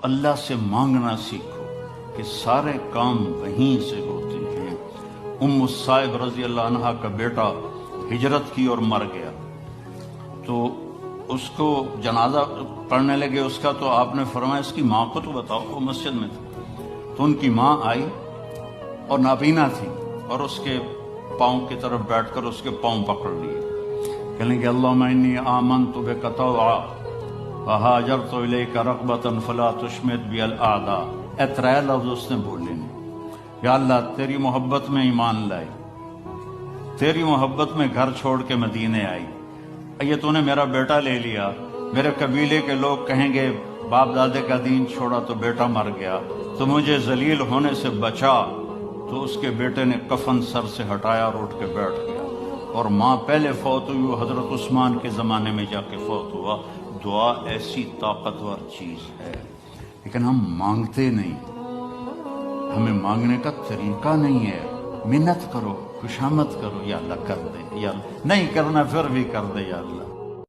اللہ سے مانگنا سیکھو کہ سارے کام وہیں سے ہوتے ہیں۔ ام الصائب رضی اللہ عنہا کا بیٹا ہجرت کی اور مر گیا، تو اس کو جنازہ پڑھنے لگے اس کا، تو آپ نے فرمایا اس کی ماں کو تو بتاؤ، وہ مسجد میں تھی۔ تو ان کی ماں آئی اور نابینا تھی، اور اس کے پاؤں کی طرف بیٹھ کر اس کے پاؤں پکڑ لیے، کہنے کہ اللہم انی آمنت بک طوعا وہاجرت الیک رغبۃ فلا تشمت بی الاعداء۔ اے ترے لفظ اس نے بولے نہیں، یا اللہ تیری محبت میں ایمان لائی، تیری محبت میں گھر چھوڑ کے مدینے آئی، یہ تو نے میرا بیٹا لے لیا، میرے قبیلے کے لوگ کہیں گے باپ دادے کا دین چھوڑا تو بیٹا مر گیا، تو مجھے ذلیل ہونے سے بچا۔ تو اس کے بیٹے نے کفن سر سے ہٹایا اور اٹھ کے بیٹھ گیا، اور ماں پہلے فوت ہوئی، وہ حضرت عثمان کے زمانے میں جا کے فوت ہوا۔ دعا ایسی طاقتور چیز ہے، لیکن ہم مانگتے نہیں، ہمیں مانگنے کا طریقہ نہیں ہے۔ منت کرو، خوشامد کرو، یا اللہ کر دے، یا اللہ نہیں کرنا پھر بھی کر دے، یا اللہ